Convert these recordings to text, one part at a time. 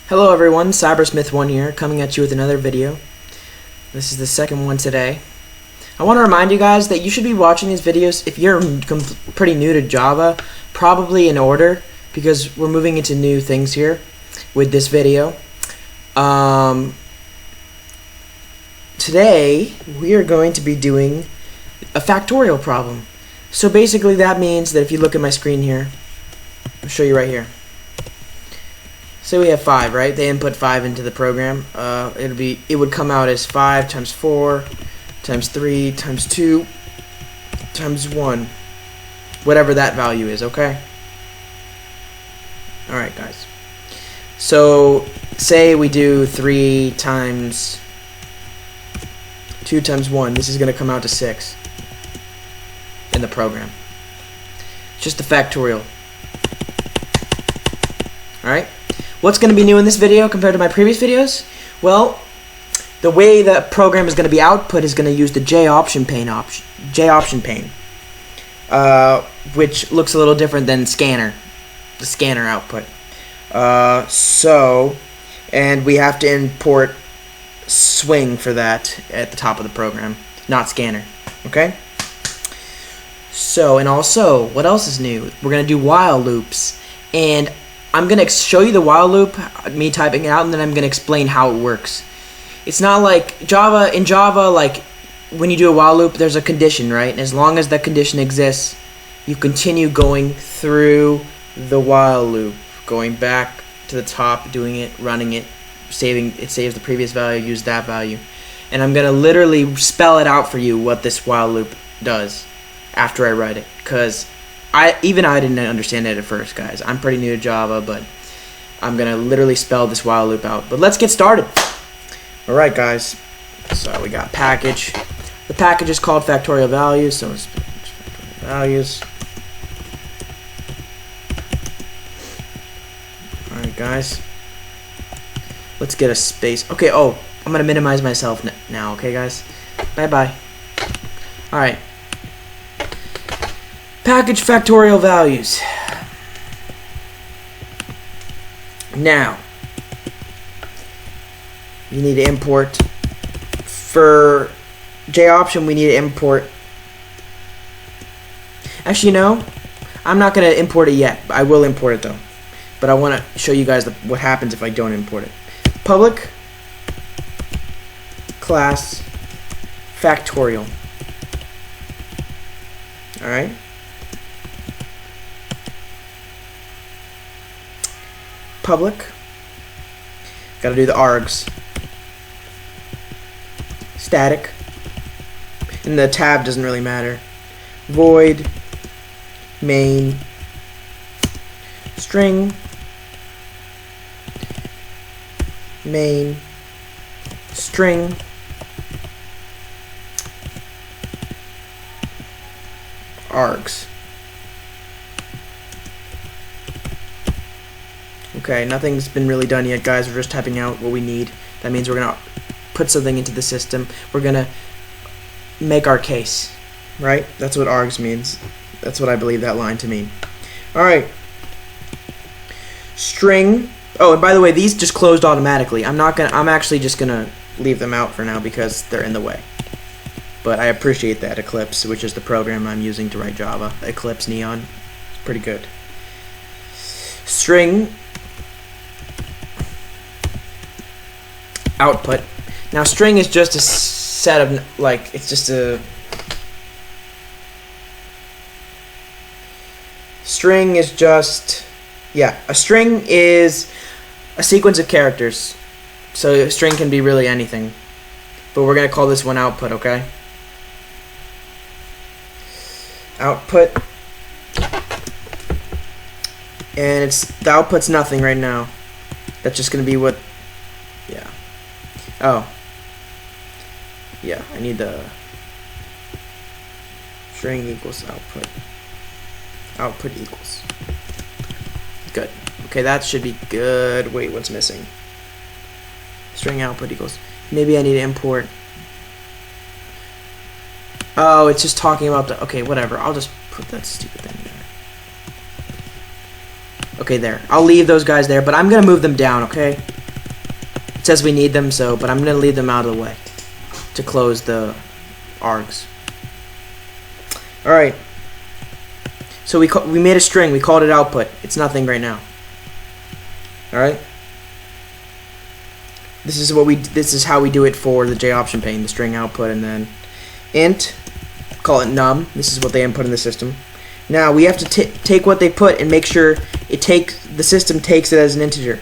Hello everyone, Cybersmith1 here, coming at you with another video. This is the second one today. I want to remind you guys that you should be watching these videos if you're pretty new to Java, probably in order, because we're moving into new things here with this video. Today, we are going to be doing a factorial problem. So basically that means that if you look at my screen here, I'll show you right here. Say we have 5, right? They input 5 into the program. It would come out as 5 times 4 times 3 times 2 times 1, whatever that value is. Okay. All right, guys. So say we do 3 times 2 times 1. This is going to come out to 6 in the program. It's just a factorial. All right. What's going to be new in this video compared to my previous videos? Well, the way the program is going to be output is going to use the J option pane, which looks a little different than scanner, the scanner output. And we have to import swing for that at the top of the program, not scanner. Okay. So, and also, what else is new? We're going to do while loops, and I'm going to show you the while loop, me typing it out, and then I'm going to explain how it works. It's not like Java. In Java, like when you do a while loop, there's a condition, right? And as long as that condition exists, you continue going through the while loop, going back to the top, doing it, running it, saves the previous value, use that value. And I'm going to literally spell it out for you what this while loop does after I write it, because I didn't understand it at first, guys. I'm pretty new to Java, but I'm going to literally spell this while loop out. But let's get started. Alright, guys. So we got package. The package is called Factorial Values, so it's values. Alright, guys. Let's get a space. Okay, I'm going to minimize myself now, okay, guys? Bye-bye. Alright. Package factorial values. Now, you need to import. For J option, we need to import. Actually, no, I'm not going to import it yet. I will import it though. But I want to show you guys what happens if I don't import it. Public class factorial. All right. Public. Got to do the args. Static. And the tab doesn't really matter. Void. Main. String. Main. String. Args. Okay, nothing's been really done yet, guys. We're just typing out what we need. That means we're going to put something into the system. We're going to make our case, right? That's what args means. That's what I believe that line to mean. All right. String. Oh, and by the way, these just closed automatically. I'm actually just going to leave them out for now because they're in the way. But I appreciate that. Eclipse, which is the program I'm using to write Java. Eclipse Neon. Pretty good. String. Output. Now string is just a set of, like, it's just a string is just, yeah, a string is a sequence of characters. So a string can be really anything, but we're gonna call this one output. Okay. Output. And the output's nothing right now. That's just gonna be what, yeah. Oh. Yeah, I need the string equals output. Output equals. Good. Okay, that should be good. Wait, what's missing? String output equals. Maybe I need to import. Oh, it's just talking about the. Okay, whatever. I'll just put that stupid thing there. Okay, there. I'll leave those guys there, but I'm going to move them down, okay? says we need them, so but I'm gonna leave them out of the way to close the args. All right. So we made a string. We called it output. It's nothing right now. All right. This is how we do it for the J option pane, the string output, and then int, call it num. This is what they input in the system. Now we have to take what they put and make sure the system takes it as an integer.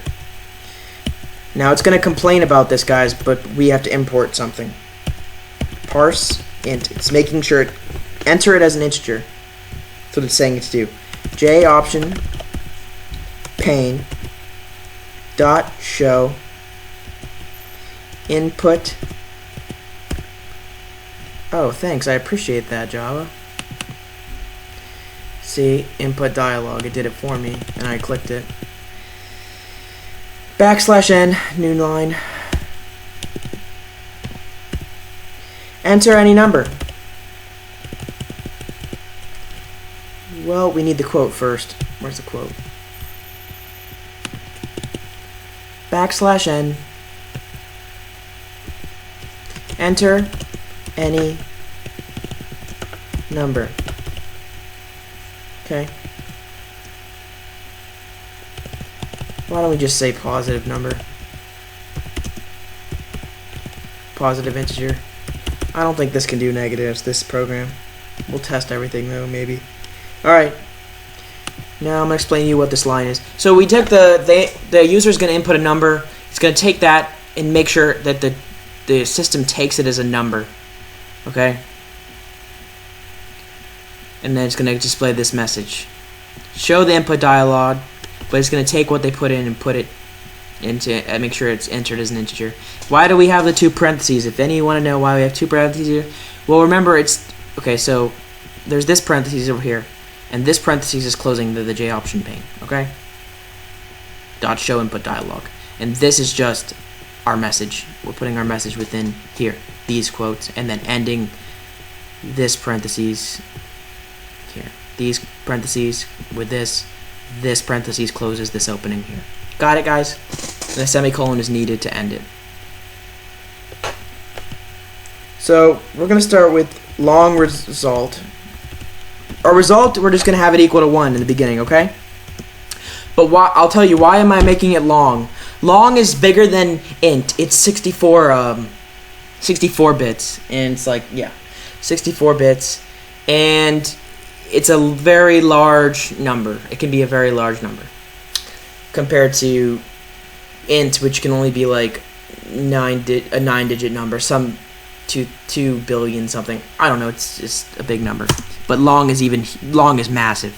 Now it's going to complain about this, guys, but we have to import something. Parse int. It's making sure enter it as an integer. That's what it's saying it to do. J option pane dot show input. Oh, thanks. I appreciate that, Java. See, input dialog. It did it for me, and I clicked it. \n, new line. Enter any number. Well, we need the quote first. Where's the quote? \n. Enter any number. Okay. Why don't we just say positive number? Positive integer. I don't think this can do negatives, this program. We'll test everything though, maybe. Alright. Now I'm going to explain to you what this line is. So we took the user's going to input a number. It's going to take that and make sure that the system takes it as a number. Okay? And then it's going to display this message. Show the input dialog, but it's going to take what they put in and put it into, make sure it's entered as an integer. Why do we have the two parentheses? If any of you want to know why we have two parentheses here, well, remember it's, okay, so there's this parentheses over here, and this parentheses is closing the J option pane, okay? Dot show input dialog. And this is just our message. We're putting our message within here, these quotes, and then ending this parentheses here. These parentheses with this parentheses closes this opening here. Got it, guys? And a semicolon is needed to end it. So we're going to start with long result. Our result, we're just going to have it equal to 1 in the beginning, okay? But I'll tell you, why am I making it long? Long is bigger than int. It's 64 bits, and it's like, yeah, 64 bits, and it's a very large number. It can be a very large number compared to int, which can only be like a 9-digit number, some 2 billion something. I don't know. It's just a big number. But long is massive,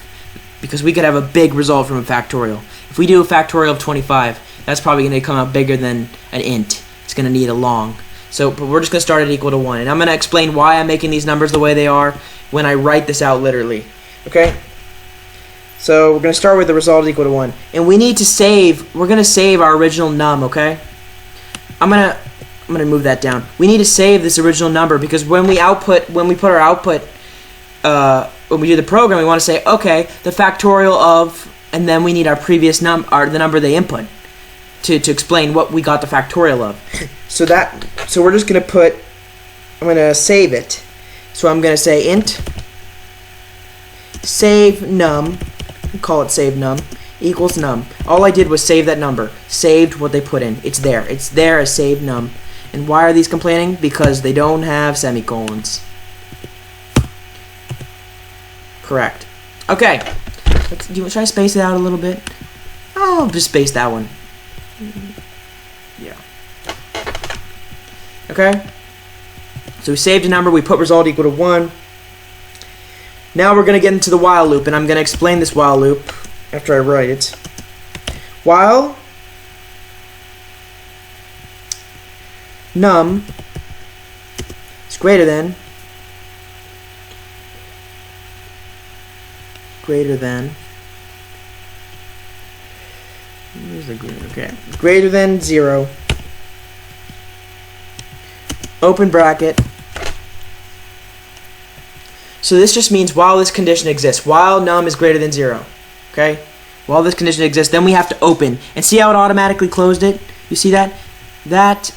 because we could have a big result from a factorial. If we do a factorial of 25, that's probably going to come out bigger than an int. It's going to need a long. So, but we're just going to start it equal to 1. And I'm going to explain why I'm making these numbers the way they are when I write this out literally. Okay? So, we're going to start with the result equal to 1. And we need to save, we're going to save our original num, okay? I'm going to move that down. We need to save this original number, because when we put our output, when we do the program, we want to say, okay, the factorial of, and then we need our previous the number they input to explain what we got the factorial of. So we're just going to I'm going to save it. So I'm going to say int save num, call it save num, equals num. All I did was save that number, saved what they put in. It's there as save num. And why are these complaining? Because they don't have semicolons. Correct. Okay. Should I space it out a little bit? I'll just space that one. Yeah. Okay. So we saved a number. We put result equal to 1. Now we're going to get into the while loop, and I'm going to explain this while loop after I write it. While num is greater than greater than 0, open bracket. So this just means while this condition exists, while num is greater than 0, okay? While this condition exists, then we have to open. And see how it automatically closed it? You see that? that,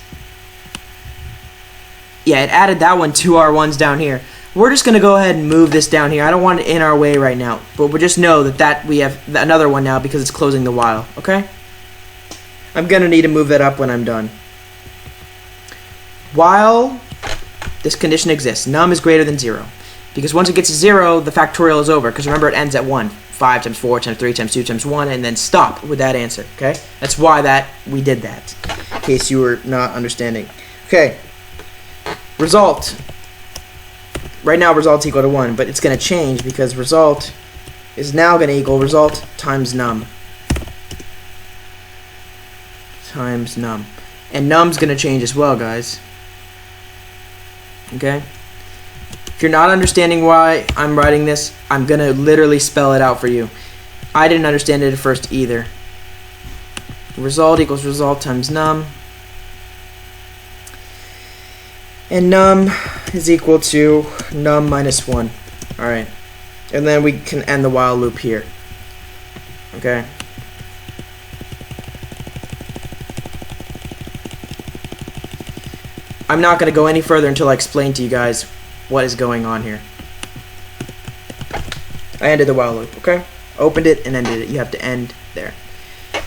yeah, it added that one to our ones down here. We're just going to go ahead and move this down here. I don't want it in our way right now, but we'll just know that we have another one now because it's closing the while, okay? I'm going to need to move that up when I'm done. While this condition exists, num is greater than 0. Because once it gets to 0, the factorial is over. Because remember, it ends at 1. 5 times 4 times 3 times 2 times 1, and then stop with that answer, okay? That's why we did that, in case you were not understanding. Okay, result. Right now, result's equal to 1, but it's going to change because result is now going to equal result times num. Times num. And num's going to change as well, guys. Okay? If you're not understanding why I'm writing this, I'm going to literally spell it out for you. I didn't understand it at first either. Result equals result times num. And num is equal to num minus 1. Alright. And then we can end the while loop here. Okay. I'm not going to go any further until I explain to you guys what is going on here. I ended the while loop, okay? Opened it and ended it. You have to end there.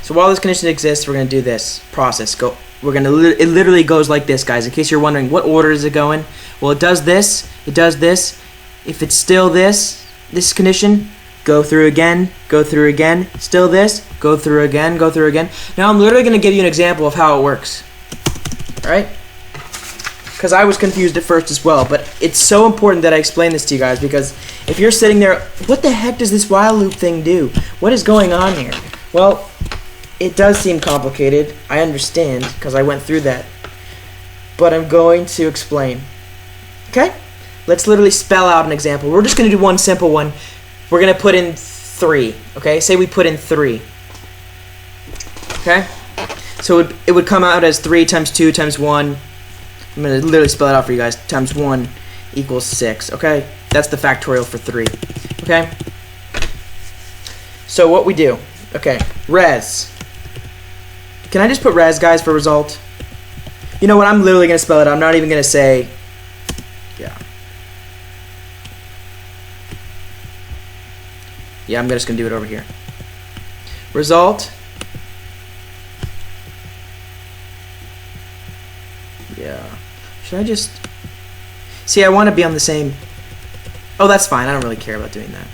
So while this condition exists, we're going to do this process. It literally goes like this, guys. In case you're wondering, what order is it going? Well, it does this. It does this. If it's still this condition, go through again, go through again. Still this, go through again, go through again. Now I'm literally going to give you an example of how it works. All right? Because I was confused at first as well, but it's so important that I explain this to you guys, because if you're sitting there, what the heck does this while loop thing do? What is going on here? Well, it does seem complicated. I understand, because I went through that. But I'm going to explain. Okay? Let's literally spell out an example. We're just going to do one simple one. We're going to put in 3. Okay? Say we put in 3. Okay? So it would come out as 3 times 2 times 1. I'm going to literally spell it out for you guys. Times 1 equals 6. Okay? That's the factorial for 3. Okay? So what we do. Okay. Res. Can I just put res, guys, for result? You know what? I'm literally going to spell it out. I'm not even going to say... Yeah. Yeah, I'm just going to do it over here. Result. Yeah. Should I just... See, I want to be on the same... Oh, that's fine. I don't really care about doing that.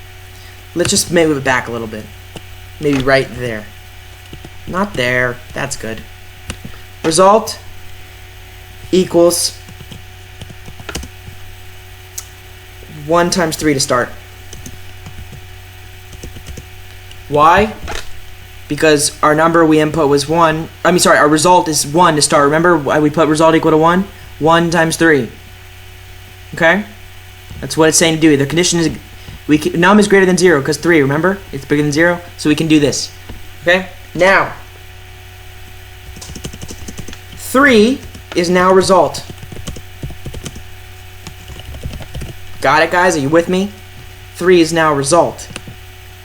Let's just move it back a little bit. Maybe right there. Not there. That's good. Result equals 1 times 3 to start. Why? Because our number we input was 1. Our result is 1 to start. Remember why we put result equal to 1? 1 times 3. Okay? That's what it's saying to do. The condition is num is greater than 0 because 3, remember? It's bigger than 0, so we can do this. Okay? Now, 3 is now result. Got it, guys? Are you with me? 3 is now result.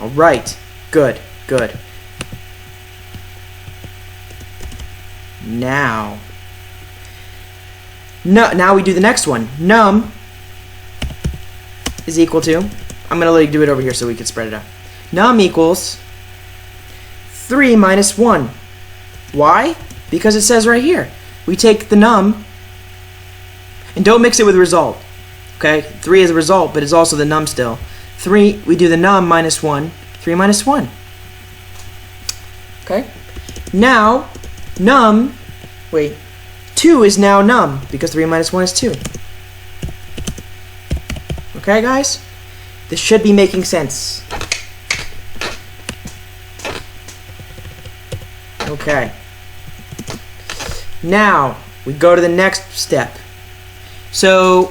Alright. Good. Good. Now we do the next one. Num is equal to... I'm going to let you do it over here so we can spread it out. Num equals 3 minus 1. Why? Because it says right here. We take the num, and don't mix it with result. Okay? 3 is a result, but it's also the num still. 3, we do the num minus 1. 3 minus 1. Okay? Now, 2 is now num, because 3 minus 1 is 2. Okay, guys? This should be making sense. Okay. Now, we go to the next step. So,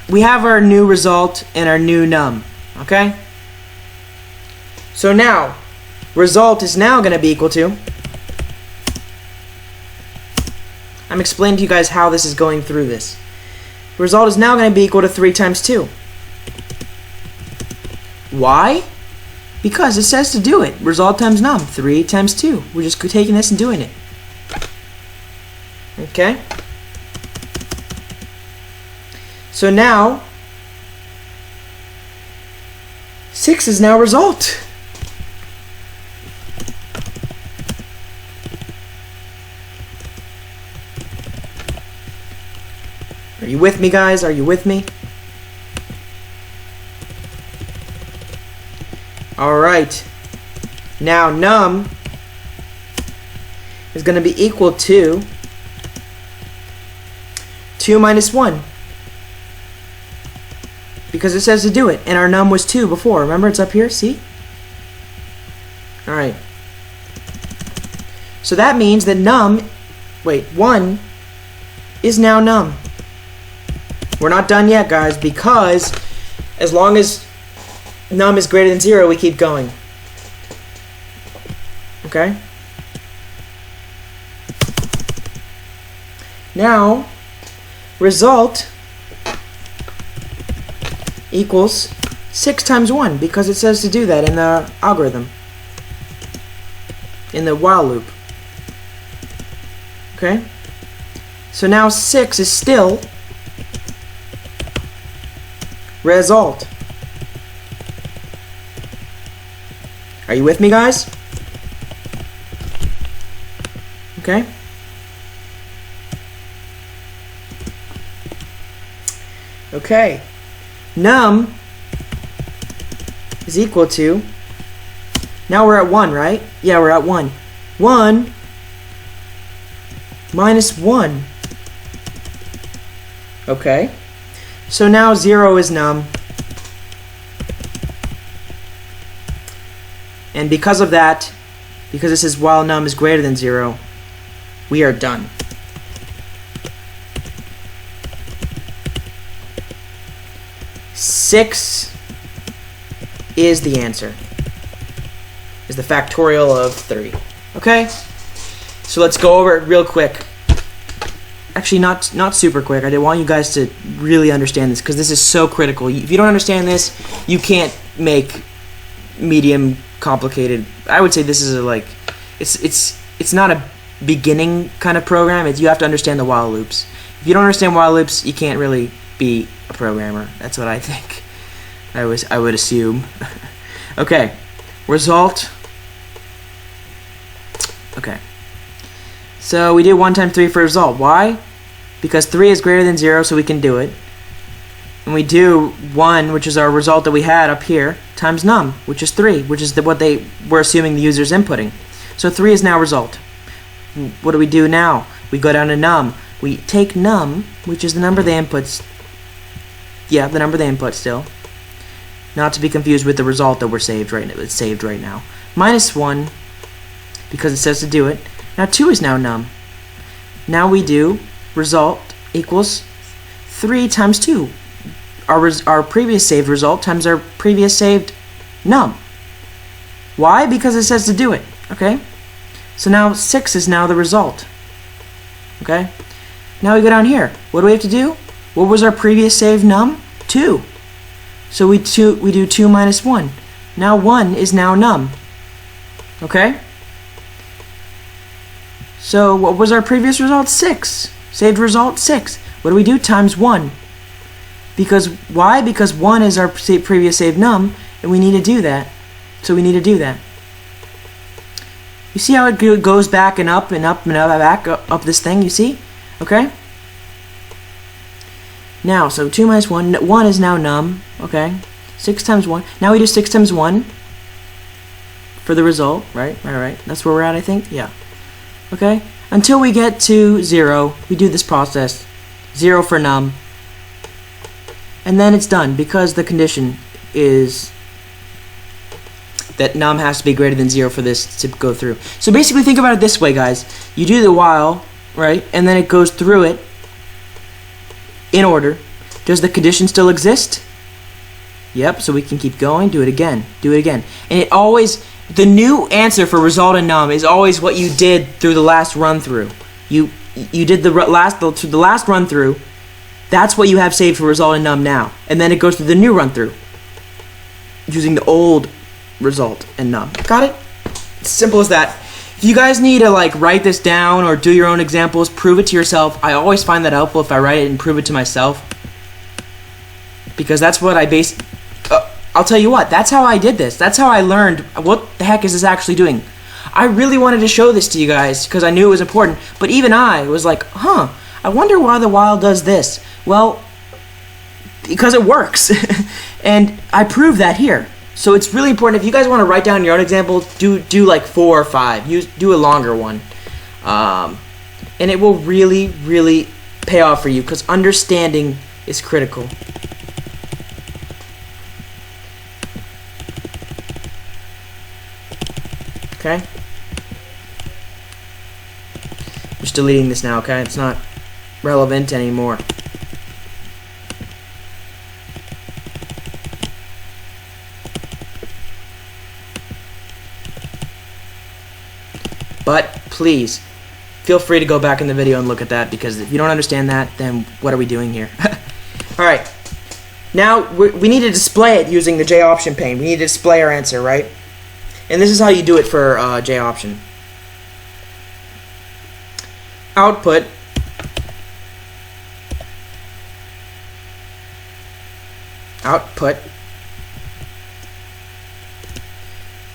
we have our new result and our new num. Okay? So now, result is now going to be equal to... I'm explaining to you guys how this is going through this. Result is now going to be equal to 3 times 2. Why? Because it says to do it. Result times num. 3 times 2. We're just taking this and doing it. Okay? So now 6 is now result. Are you with me, guys? Are you with me? Alright. Now num is going to be equal to 2 minus 1. Because it says to do it. And our num was 2 before. Remember, it's up here? See? Alright. So that means that 1 is now num. We're not done yet, guys, because as long as num is greater than 0, we keep going. Okay? Now, result equals 6 times 1, because it says to do that in the algorithm, in the while loop. Okay? So now 6 is still result. Are you with me, guys? Okay? Okay. Num is equal to, now we're at 1, right? Yeah, we're at 1. 1 minus 1. Okay. So now 0 is num. And because of that, because it says while num is greater than 0, we are done. Six is the answer. Is the factorial of 3. Okay? So let's go over it real quick. Actually, not super quick. I want you guys to really understand this, because this is so critical. If you don't understand this, you can't make medium complicated. I would say this is it's not a beginning kind of program. You have to understand the while loops. If you don't understand while loops, you can't really be a programmer. That's what I think. I would assume. Okay, result. Okay. So we do 1 times 3 for result. Why? Because 3 is greater than 0, so we can do it. And we do 1, which is our result that we had up here, times num, which is 3, which is what they were assuming the user's inputting. So 3 is now result. What do we do now? We go down to num. We take num, which is the number they inputs. Yeah, the number they input still. Not to be confused with the result that it's saved right now. Minus 1, because it says to do it. Now 2 is now num. Now we do result equals 3 times 2. Our previous saved result times our previous saved num. Why? Because it says to do it. Okay? So now 6 is now the result. Okay? Now we go down here. What do we have to do? What was our previous saved num? 2. So we do 2 minus 1. Now 1 is now num. Okay? So what was our previous result? 6. Saved result 6. What do we do? Times 1. Because why? Because 1 is our previous saved num, and we need to do that. So we need to do that. You see how it goes back and up and up and up, back up this thing, you see? Okay? Now, so 2 minus 1, 1 is now num, okay? 6 times 1. Now we do 6 times 1 for the result, right? Right. That's where we're at, I think? Yeah. Okay? Until we get to 0, we do this process. 0 for num. And then it's done, because the condition is that num has to be greater than 0 for this to go through. So basically think about it this way, guys. You do the while, right? And then it goes through it in order. Does the condition still exist? Yep, so we can keep going. Do it again. Do it again. And it always, the new answer for result in num is always what you did through the last run through. You did the last run through. That's what you have saved for result in num now. And then it goes through the new run through using the old result in num. Got it? It's simple as that. If you guys need to like write this down or do your own examples, prove it to yourself. I always find that helpful if I write it and prove it to myself, because that's what I base. I'll tell you what, that's how I did this. That's how I learned what the heck is this actually doing. I really wanted to show this to you guys because I knew it was important, but even I was like, huh, I wonder why the while does this. Well, because it works. And I proved that here. So it's really important. If you guys want to write down your own example, do like 4 or 5. Do a longer one. And it will really, really pay off for you because understanding is critical. Okay? I'm just deleting this now, okay? It's not relevant anymore. But please, feel free to go back in the video and look at that, because if you don't understand that, then what are we doing here? Alright, now we need to display it using the J option pane. We need to display our answer, right? And this is how you do it for J option. Output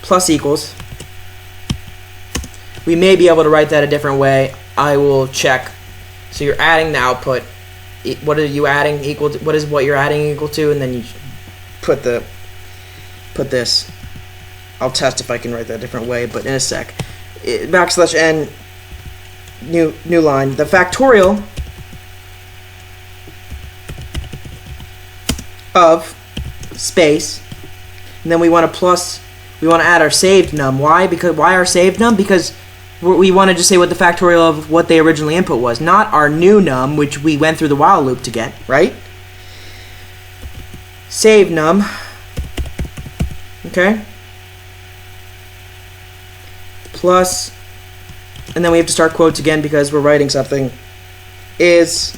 plus equals. We may be able to write that a different way. I will check. So you're adding the output. What are you adding equal to? What is what you're adding equal to? And then you put this. I'll test if I can write that a different way, but in a sec. Backslash n, new line. The factorial of space, and then we want to add our saved num. Why? Why our saved num? Because we want to just say what the factorial of what they originally input was, not our new num, which we went through the while loop to get, right? Save num. Okay? Plus, and then we have to start quotes again because we're writing something, is,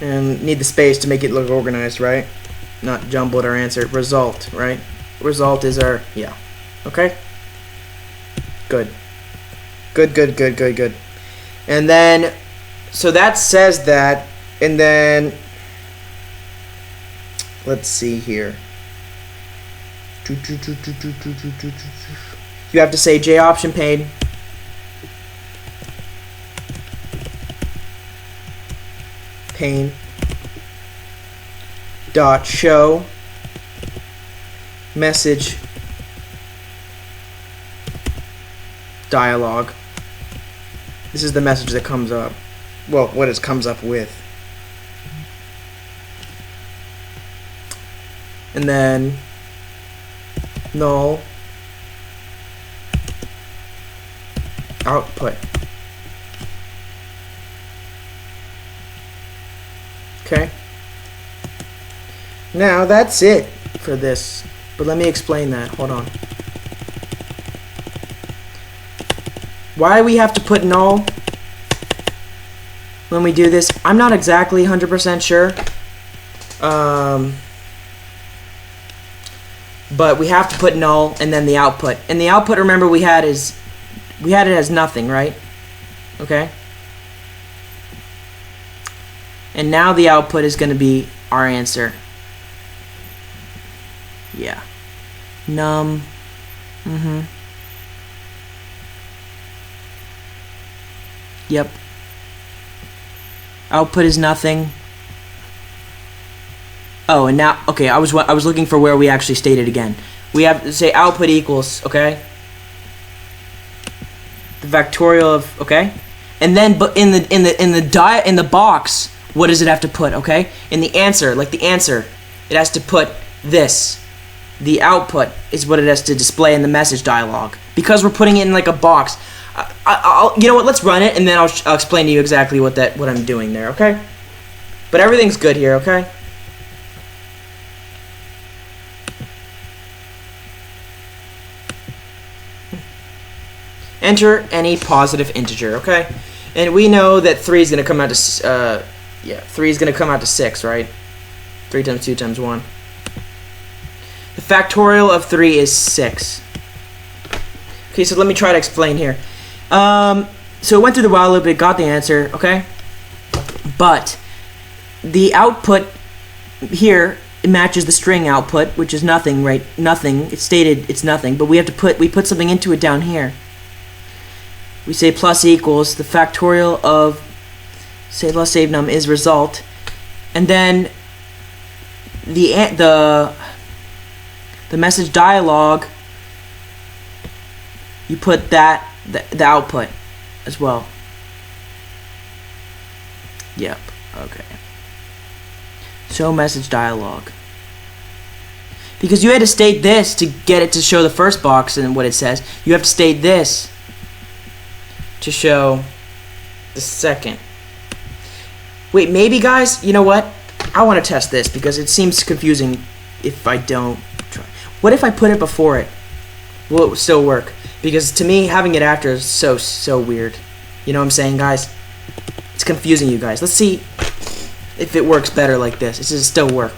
and need the space to make it look organized, right? Not jumbled our answer. Result, right? Result is our, yeah. Okay? Good. Good. And then, so that says that, and then, let's see here. You have to say J option pane. Dot show message dialog. This is the message that comes up. Well, what it comes up with. And then null output. Okay. Now that's it for this. But let me explain that. Hold on. Why we have to put null when we do this, I'm not exactly 100% sure. But we have to put null and then the output. And the output, remember, we had it as nothing, right? Okay? And now the output is going to be our answer. Yeah. Num. Yep. Output is nothing. Oh, and now, okay, I was looking for where we actually state it again. We have to say output equals, okay? The factorial of, okay? And then, but in the box, what does it have to put, okay? In the answer, like the answer, it has to put this. The output is what it has to display in the message dialog. Because we're putting it in like a box. You know what? Let's run it, and then I'll explain to you exactly what I'm doing there. Okay? But everything's good here. Okay? Enter any positive integer. Okay? And we know that 3 is going to come out to 3 is going to come out to 6, right? 3 times 2 times 1. The factorial of 3 is 6. Okay, so let me try to explain here. So it went through the while loop, it got the answer, okay? But the output here, it matches the string output, which is nothing, right? Nothing. It's stated it's nothing, but we put something into it down here. We say plus equals the factorial of say plus save num is result, and then the message dialog, you put the output as well. Yep. Okay. Show message dialog. Because you had to state this to get it to show the first box and what it says. You have to state this to show the second. Wait, maybe guys, you know what? I want to test this because it seems confusing if I don't try. What if I put it before it? Will it still work? Because to me, having it after is so weird. You know what I'm saying, guys? It's confusing you guys. Let's see if it works better like this. Does it still work?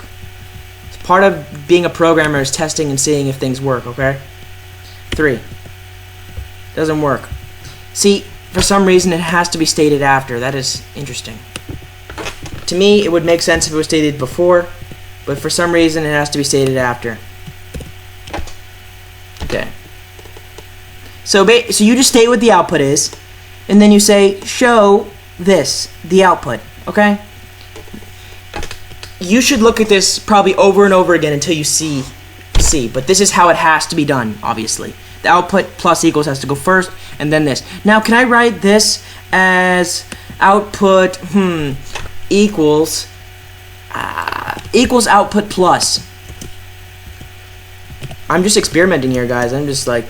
It's part of being a programmer is testing and seeing if things work, okay? 3. Doesn't work. See, for some reason it has to be stated after. That is interesting. To me, it would make sense if it was stated before, but for some reason it has to be stated after. Okay. So you just state what the output is, and then you say show this, the output, okay? You should look at this probably over and over again until you see, but this is how it has to be done, obviously. The output plus equals has to go first, and then this. Now, can I write this as output, equals output plus? I'm just experimenting here, guys. I'm just like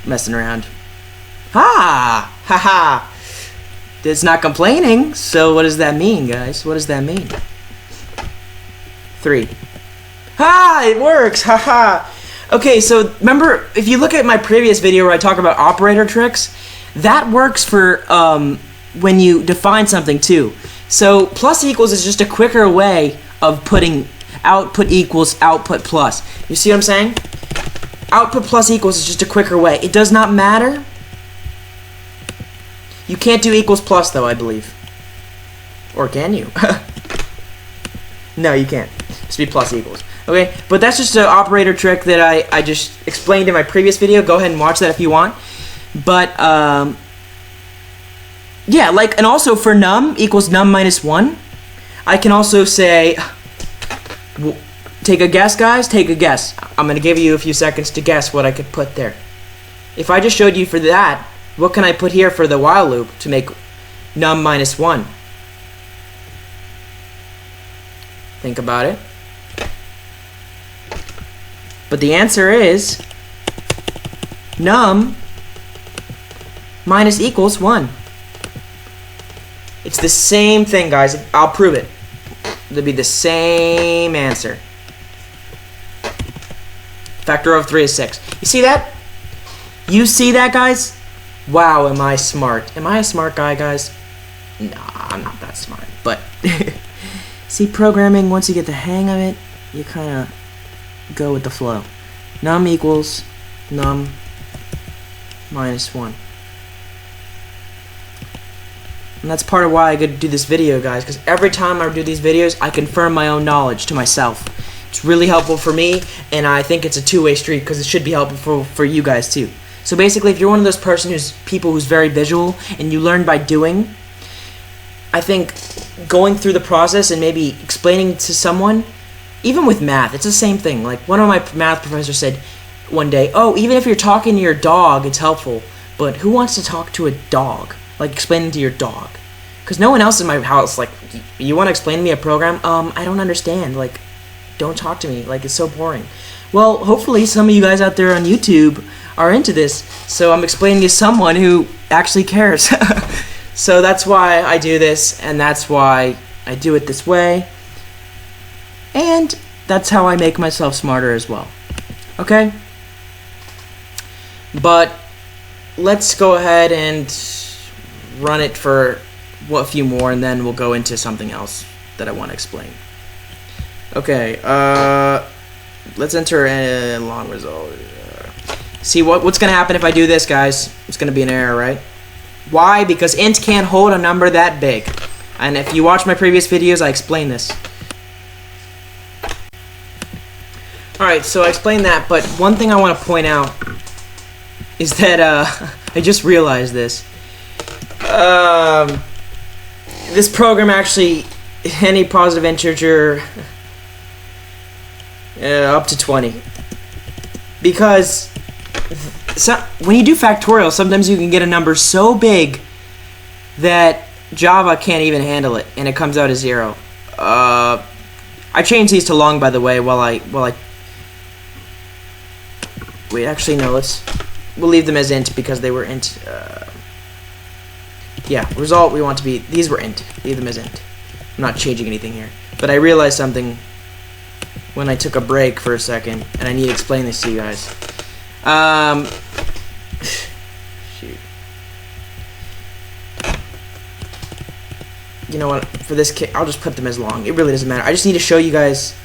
messing around. Ha ha. It's not complaining. So what does that mean, guys? What does that mean? 3. Ha! It works. Haha. Okay, so remember, if you look at my previous video where I talk about operator tricks, that works for when you define something too. So plus equals is just a quicker way of putting output equals output plus. You see what I'm saying? Output plus equals is just a quicker way. It does not matter. You can't do equals plus though, I believe. Or can you? No, you can't. Just be plus equals. Okay, but that's just an operator trick that I just explained in my previous video. Go ahead and watch that if you want. But yeah, like, and also for num equals num minus 1, I can also say, take a guess, guys, take a guess. I'm going to give you a few seconds to guess what I could put there. If I just showed you for that, what can I put here for the while loop to make num minus 1? Think about it. But the answer is num minus equals 1. It's the same thing, guys. I'll prove it. It'll be the same answer. Factor of 3 is 6. You see that? You see that, guys? Wow, am I smart. Am I a smart guy, guys? Nah, I'm not that smart. But, see, programming, once you get the hang of it, you kind of go with the flow. Num equals num minus 1. And that's part of why I get to do this video, guys, because every time I do these videos, I confirm my own knowledge to myself. It's really helpful for me, and I think it's a two-way street because it should be helpful for you guys too. So basically, if you're one of those people who's very visual and you learn by doing, I think going through the process and maybe explaining to someone, even with math, it's the same thing. Like one of my math professors said one day, oh, even if you're talking to your dog, it's helpful, but who wants to talk to a dog? Like explaining to your dog. Because no one else in my house, like, you want to explain to me a program? I don't understand. Like, don't talk to me. Like, it's so boring. Well, hopefully some of you guys out there on YouTube are into this, so I'm explaining to someone who actually cares. So that's why I do this, and that's why I do it this way. And that's how I make myself smarter as well. Okay? But let's go ahead and run it for a few more, and then we'll go into something else that I want to explain. Okay, let's enter a long result. See what's gonna happen if I do this, guys? It's gonna be an error, right? Why? Because int can't hold a number that big. And if you watch my previous videos, I explain this. Alright, so I explained that, but one thing I want to point out is that, I just realized this. This program actually, any positive integer up to 20. Because when you do factorial, sometimes you can get a number so big that Java can't even handle it, and it comes out as 0. I changed these to long, by the way, while I wait, actually no, we'll leave them as int because they were int. Yeah, result we want to be, these were int. Leave them as int. I'm not changing anything here. But I realized something when I took a break for a second, and I need to explain this to you guys. Shoot. You know what? For this kit, I'll just put them as long. It really doesn't matter. I just need to show you guys.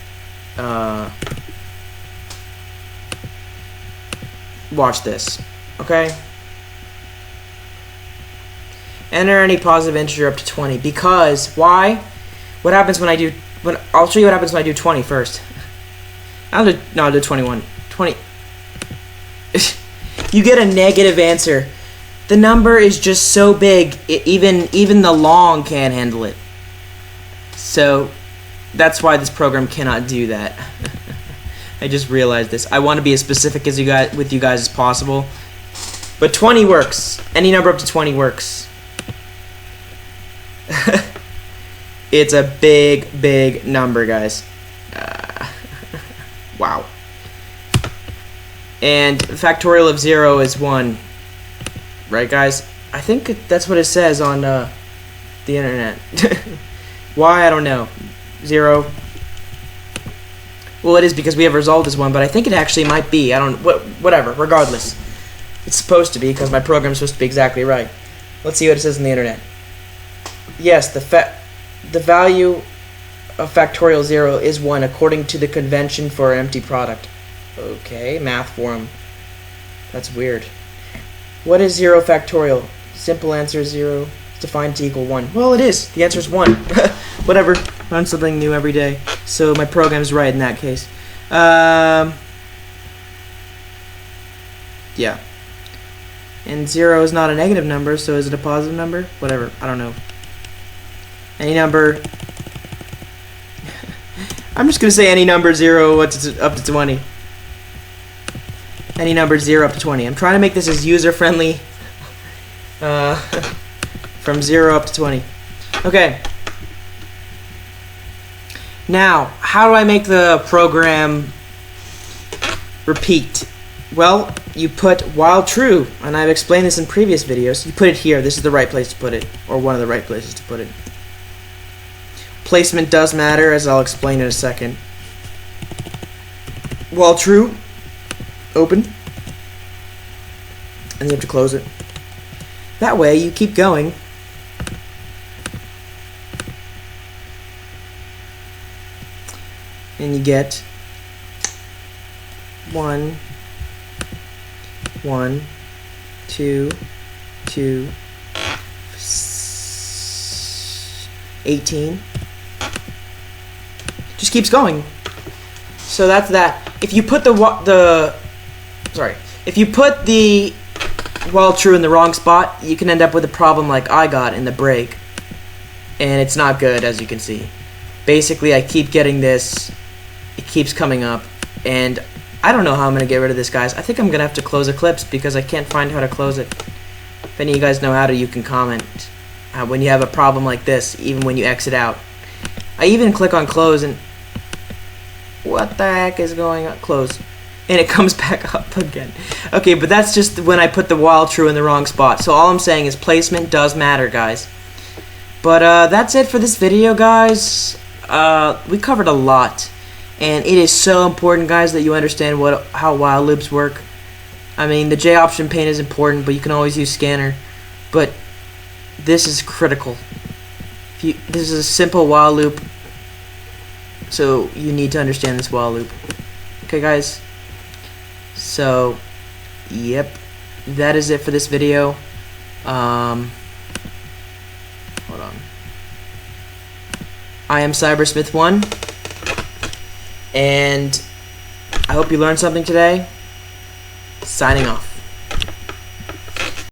Watch this, okay? Enter any positive integer up to 20. Because why? What happens when I do? I'll show you what happens when I do 20 first. I'll do 21. 20. You get a negative answer. The number is just so big, even the long can't handle it. So that's why this program cannot do that. I just realized this. I want to be as specific as with you guys as possible. But 20 works. Any number up to 20 works. It's a big, big number, guys. Wow. And factorial of 0 is 1. Right, guys? I think that's what it says on the internet. Why? I don't know. 0. Well, it is because we have resolved as 1, but I think it actually might be. I don't. Whatever. Regardless, it's supposed to be because my program is supposed to be exactly right. Let's see what it says on the internet. Yes, the value of factorial 0 is 1 according to the convention for an empty product. Okay, math forum. That's weird. What is 0 factorial? Simple answer is 0. It's defined to equal 1. Well, it is. The answer is 1. Whatever. Learn something new every day. So my program is right in that case. Yeah. And 0 is not a negative number, so is it a positive number? Whatever. I don't know. Any number. I'm just going to say any number 0 up to 20. Any number 0 up to 20. I'm trying to make this as user-friendly. From 0 up to 20. Okay. Now, how do I make the program repeat? Well, you put while true, and I've explained this in previous videos. You put it here. This is the right place to put it, or one of the right places to put it. Placement does matter, as I'll explain in a second. While true, open, and you have to close it. That way, you keep going. And you get 1, 1, 2, 2, 18. Just keeps going. So that's that. If you put if you put the while true in the wrong spot, you can end up with a problem like I got in the break, and it's not good, as you can see. Basically, I keep getting this. It keeps coming up, and I don't know how I'm going to get rid of this, guys. I think I'm going to have to close Eclipse because I can't find how to close it. If any of you guys know how to, you can comment when you have a problem like this, even when you exit out. I even click on close, and what the heck is going on? Close. And it comes back up again. Okay, but that's just when I put the while true in the wrong spot. So all I'm saying is placement does matter, guys. But that's it for this video, guys. We covered a lot. And it is so important, guys, that you understand how while loops work. I mean, the J option pane is important, but you can always use scanner. But this is critical. This is a simple while loop, so you need to understand this while loop. Okay, guys? So, Yep, that is it for this video. Hold on. I am Cybersmith1, and I hope you learned something today. Signing off.